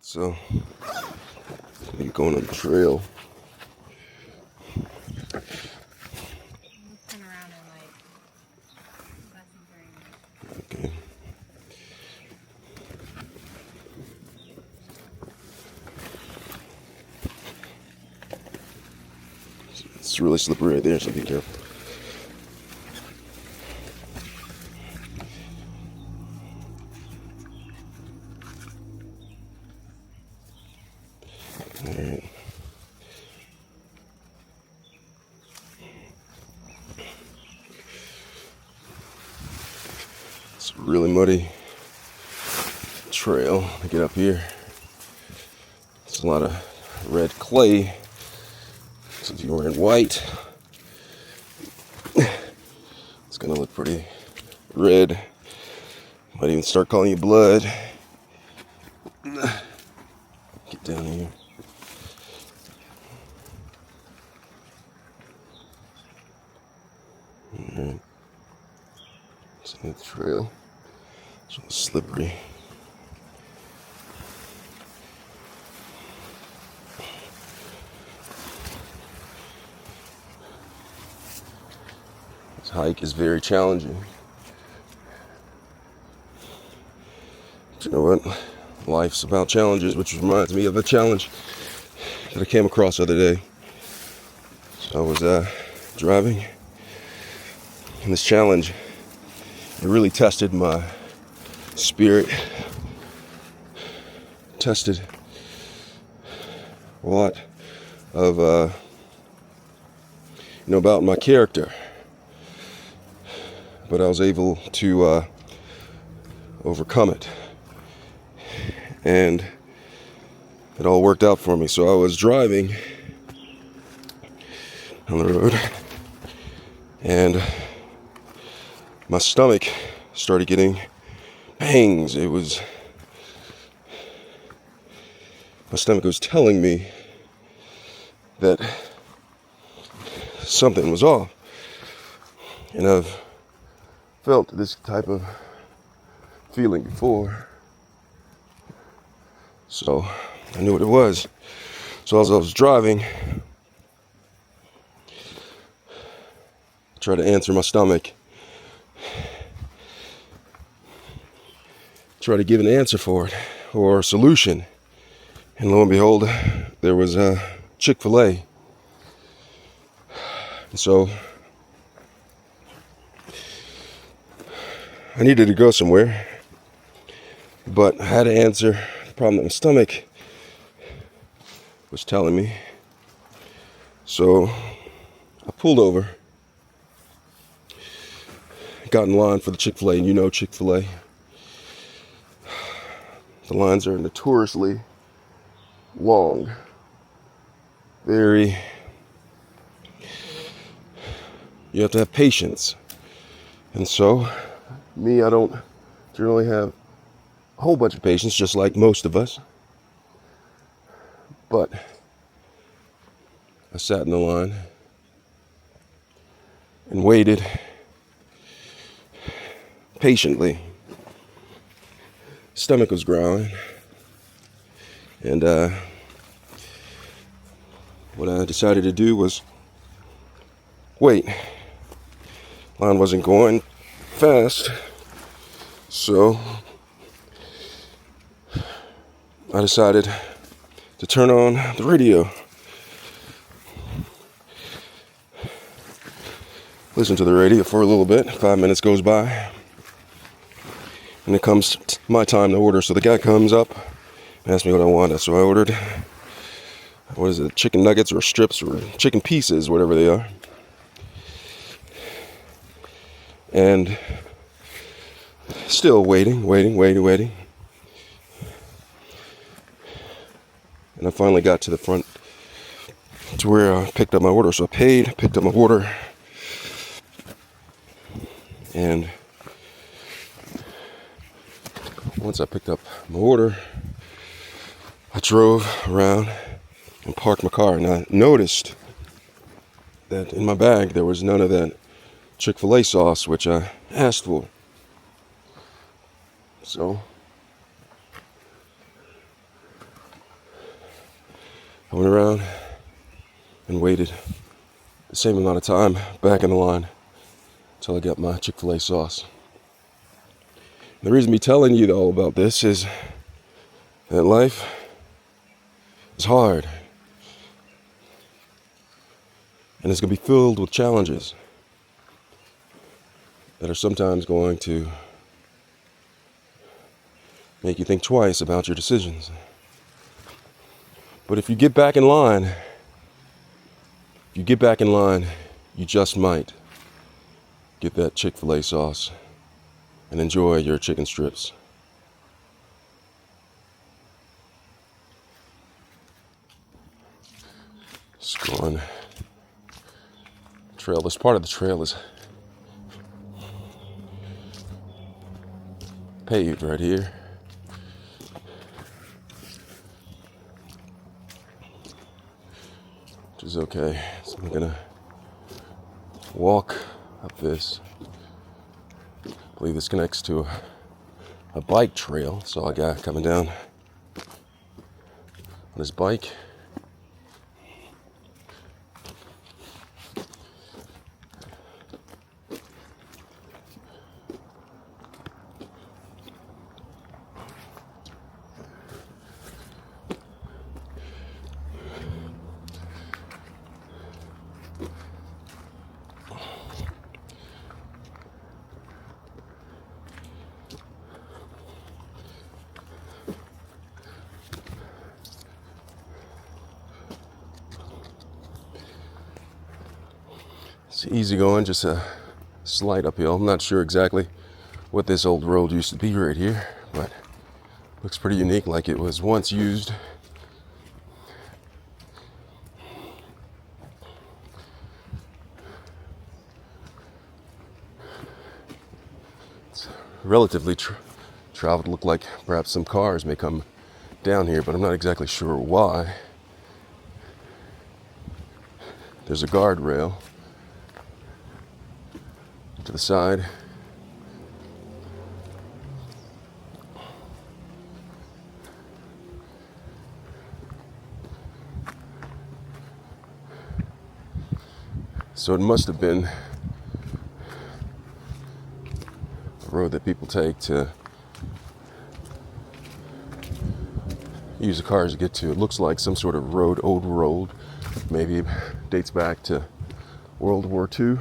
So, you're going on the trail. Turn around and like, that's very nice. Okay. It's really slippery right there, so be careful. All right. It's a really muddy trail to get up here. It's a lot of red clay. So if you're wearing white, it's gonna look pretty red. Might even start calling you blood. Get down here. Alright. See the trail. It's a little slippery. This hike is very challenging. But you know what? Life's about challenges, which reminds me of a challenge that I came across the other day. So I was driving, and this challenge, it really tested my spirit, tested a lot of, about my character. But I was able to overcome it. And it all worked out for me. So I was driving on the road, and my stomach started getting pangs. My stomach was telling me that something was off. And I've felt this type of feeling before. So I knew what it was. So as I was driving, I tried to answer my stomach. Try to give an answer for it, or a solution. And lo and behold, there was a Chick-fil-A. And so I needed to go somewhere, but I had to answer the problem that my stomach was telling me. So I pulled over, got in line for the Chick-fil-A, and you know Chick-fil-A. The lines are notoriously long. You have to have patience. And so, I don't generally have a whole bunch of patience, just like most of us. But I sat in the line and waited patiently. Stomach was growling, and what I decided to do was wait. Line wasn't going fast, so I decided to turn on the radio. Listen to the radio for a little bit. 5 minutes goes by, and it comes my time to order. So the guy comes up and asks me what I wanted. So I ordered, chicken nuggets or strips or chicken pieces, whatever they are. And still waiting. And I finally got to the front to where I picked up my order. So I paid, picked up my order, and once I picked up my order, I drove around and parked my car, and I noticed that in my bag there was none of that Chick-fil-A sauce, which I asked for. So I went around and waited the same amount of time back in the line until I got my Chick-fil-A sauce. The reason me telling you all about this is that life is hard. And it's going to be filled with challenges that are sometimes going to make you think twice about your decisions. But if you get back in line, you just might get that Chick-fil-A sauce and enjoy your chicken strips. Just going trail. This part of the trail is paved right here. Which is okay. So I'm gonna walk up this. I believe this connects to a bike trail. So a guy coming down on his bike. It's easy going, just a slight uphill. I'm not sure exactly what this old road used to be right here, but looks pretty unique, like it was once used. It's relatively traveled. Look like perhaps some cars may come down here, but I'm not exactly sure why. There's a guardrail to the side. So it must have been a road that people take to use the cars to get to. It looks like some sort of old road. Maybe dates back to World War II.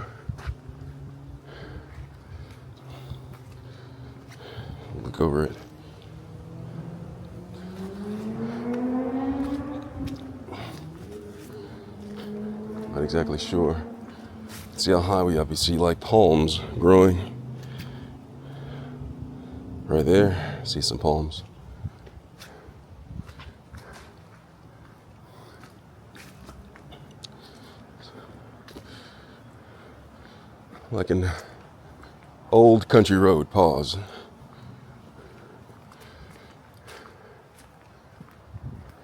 Look over it. Not exactly sure. See how high we up. You see like palms growing right there. See some palms. Like an old country road. Pause.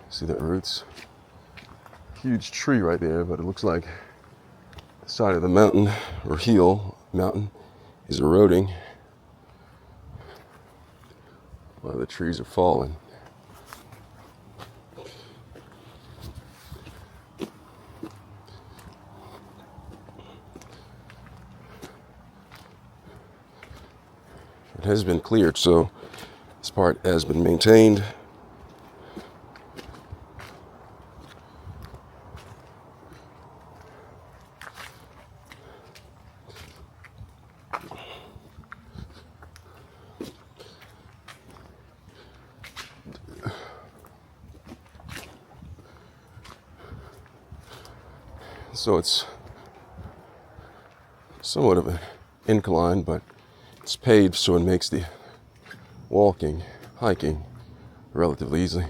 See the roots? Huge tree right there, but it looks like the side of the mountain or mountain is eroding while the trees are falling. It has been cleared, so this part has been maintained. So it's somewhat of an incline, but it's paved, so it makes the hiking relatively easy.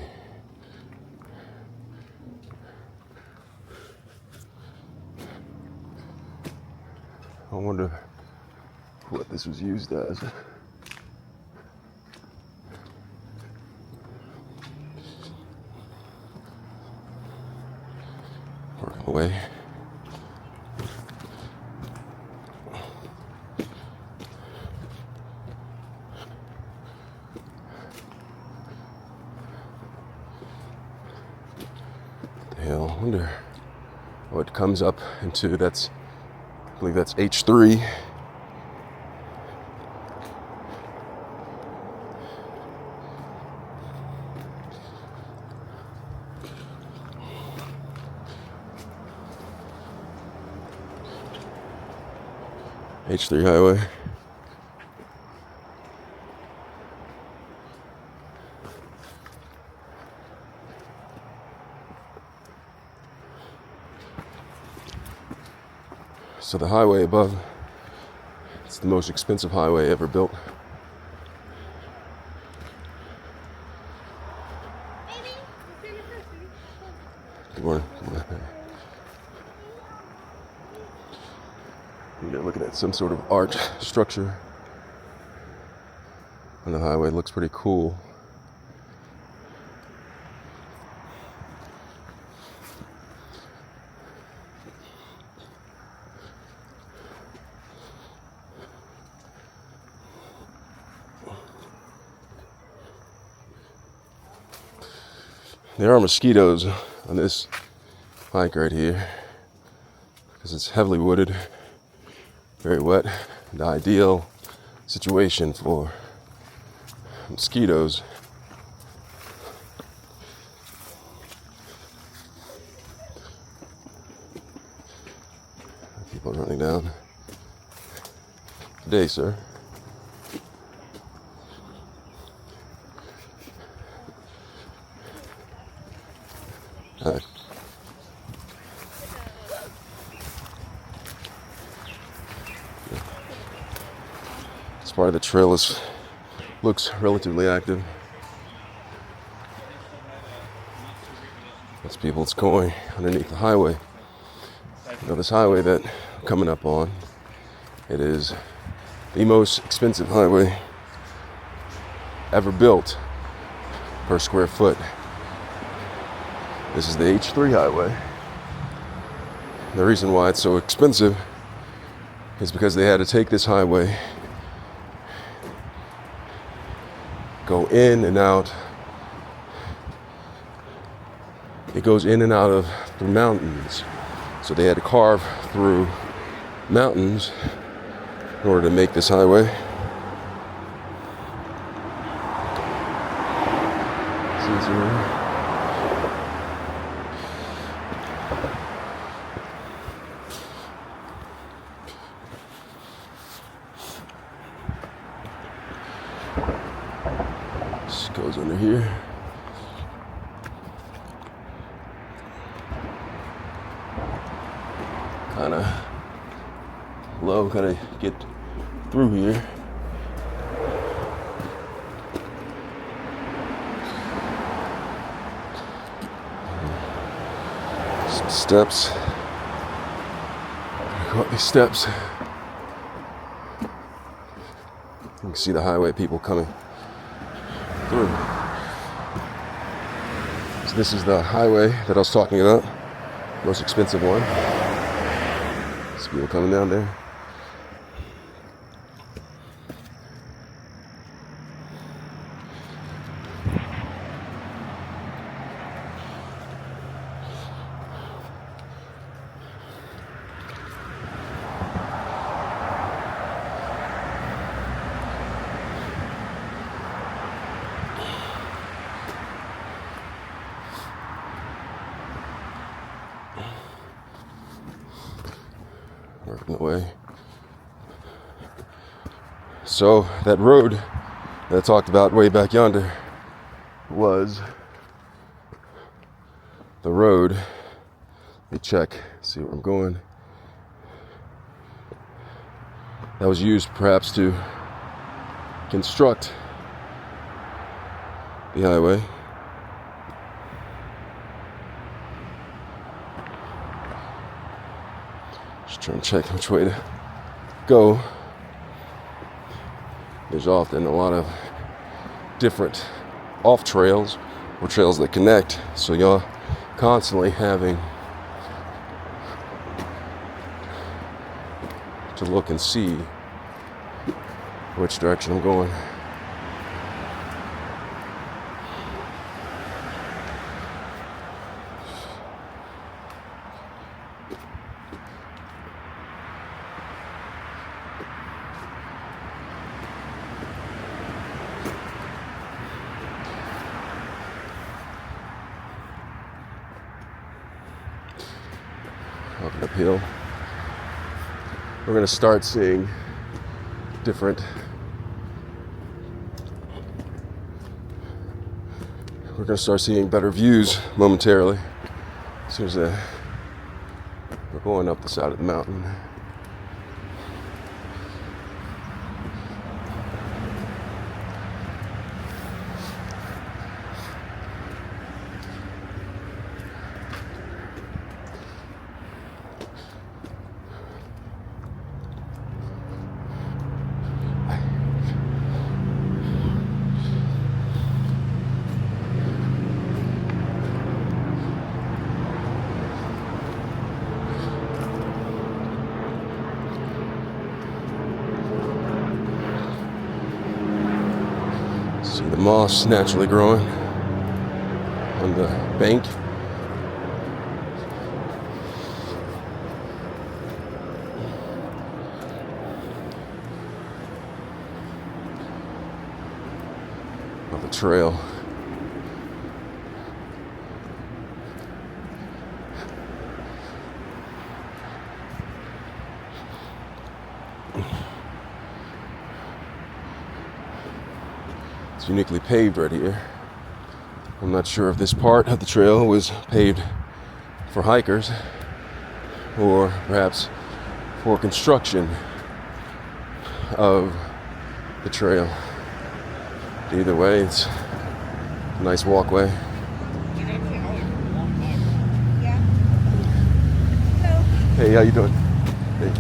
I wonder what this was used as. Working away. hill. I wonder what comes up into, I believe that's H3. H3 highway. So the highway above, it's the most expensive highway ever built. Good morning. You're looking at some sort of art structure on the highway. It looks pretty cool. There are mosquitoes on this hike right here because it's heavily wooded, very wet, the ideal situation for mosquitoes. People are running down. Good day, sir. Hi. This part of the trail looks relatively active. There's people that's going underneath the highway. You know, this highway that I'm coming up on, it is the most expensive highway ever built per square foot. This is the H3 highway. The reason why it's so expensive is because they had to take this highway, go in and out. It goes in and out of the mountains. So they had to carve through mountains in order to make this highway. This goes under here. Kind of low, kind of get through here. Some steps. Go up these steps. You can see the highway people coming through. So this is the highway that I was talking about, most expensive one. There's people coming down there. Working away. So that road that I talked about way back yonder was the road. Let me check, see where I'm going. That was used perhaps to construct the highway. Just trying to check which way to go. There's often a lot of different off trails or trails that connect, so y'all constantly having to look and see which direction I'm going. walking uphill. We're going to start seeing different. We're going to start seeing better views momentarily. As soon as we're going up the side of the mountain. See the moss naturally growing on the bank. Of the trail. It's uniquely paved right here. I'm not sure if this part of the trail was paved for hikers or perhaps for construction of the trail. Either way, it's a nice walkway. Yeah. Hello. Hey, how you doing? Hey.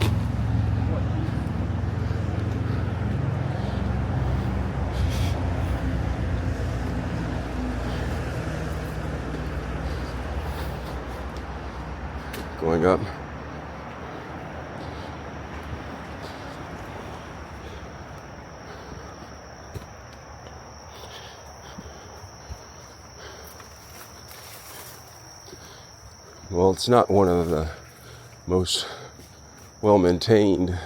Going up. Well, it's not one of the most well-maintained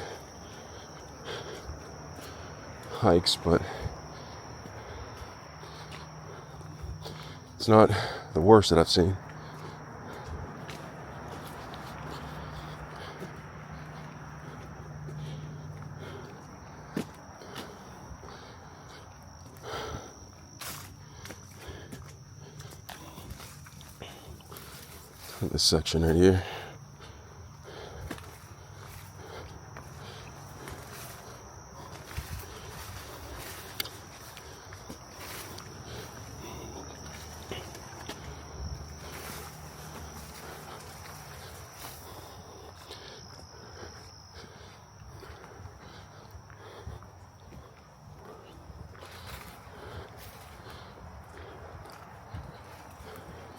hikes, but it's not the worst that I've seen. This section right here.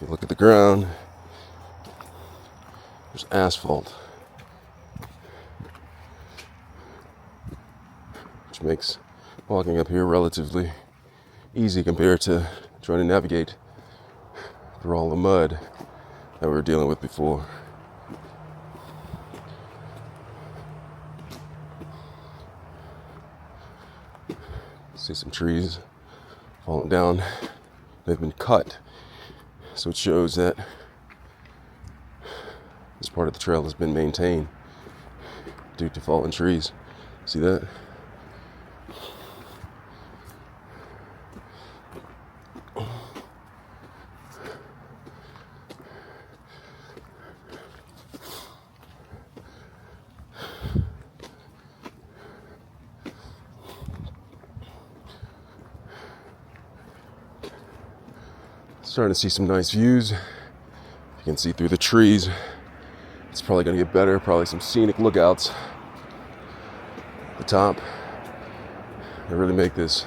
You look at the ground. There's asphalt, which makes walking up here relatively easy compared to trying to navigate through all the mud that we were dealing with before. See some trees falling down. They've been cut, so it shows that this part of the trail has been maintained due to fallen trees. See that? Starting to see some nice views. You can see through the trees. It's probably going to get better. Probably some scenic lookouts at the top. They really make this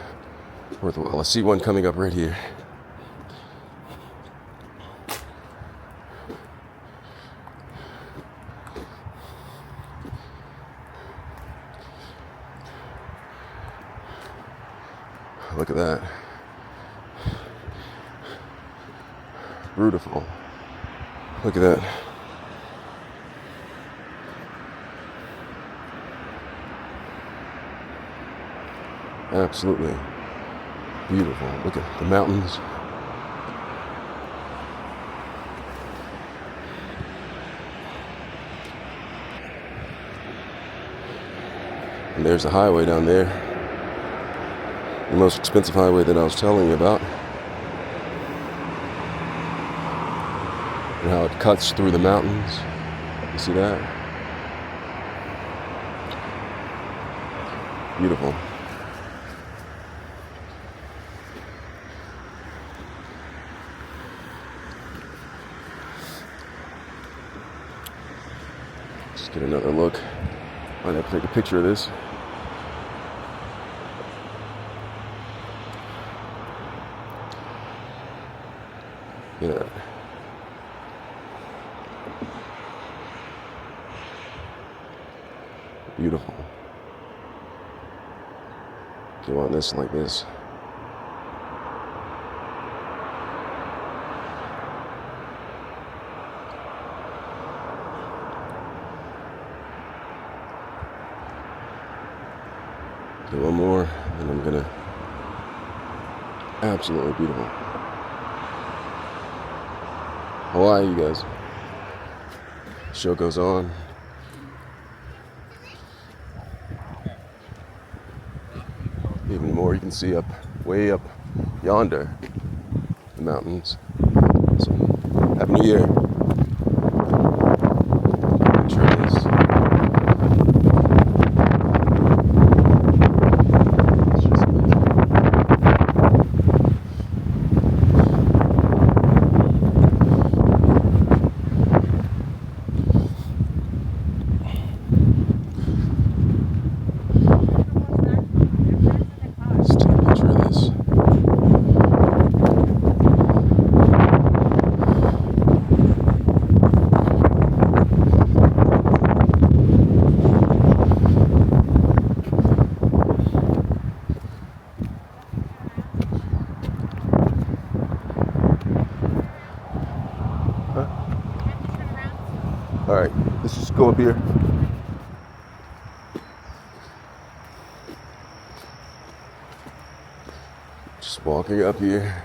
worthwhile. I see one coming up right here. Look at that. Beautiful. Look at that. Absolutely beautiful. Look at the mountains. And there's the highway down there. The most expensive highway that I was telling you about. And how it cuts through the mountains. You see that? Beautiful. Just get another look. Might have to take a picture of this. Yeah. Beautiful. You want this like this. Okay, one more, and I'm gonna. Absolutely beautiful. Hawaii, you guys. The show goes on. Even more you can see way up yonder, the mountains. So, Happy New Year. Picture of this. It's just amazing. Let's take a picture of this. All right, let's just go up here. Just walking up here.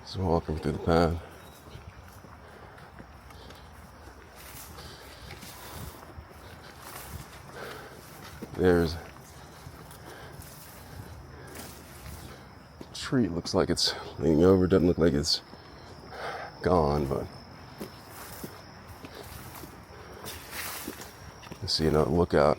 Just walking through the path. There's a tree. It looks like it's leaning over. Doesn't look like it's gone, but you see another lookout.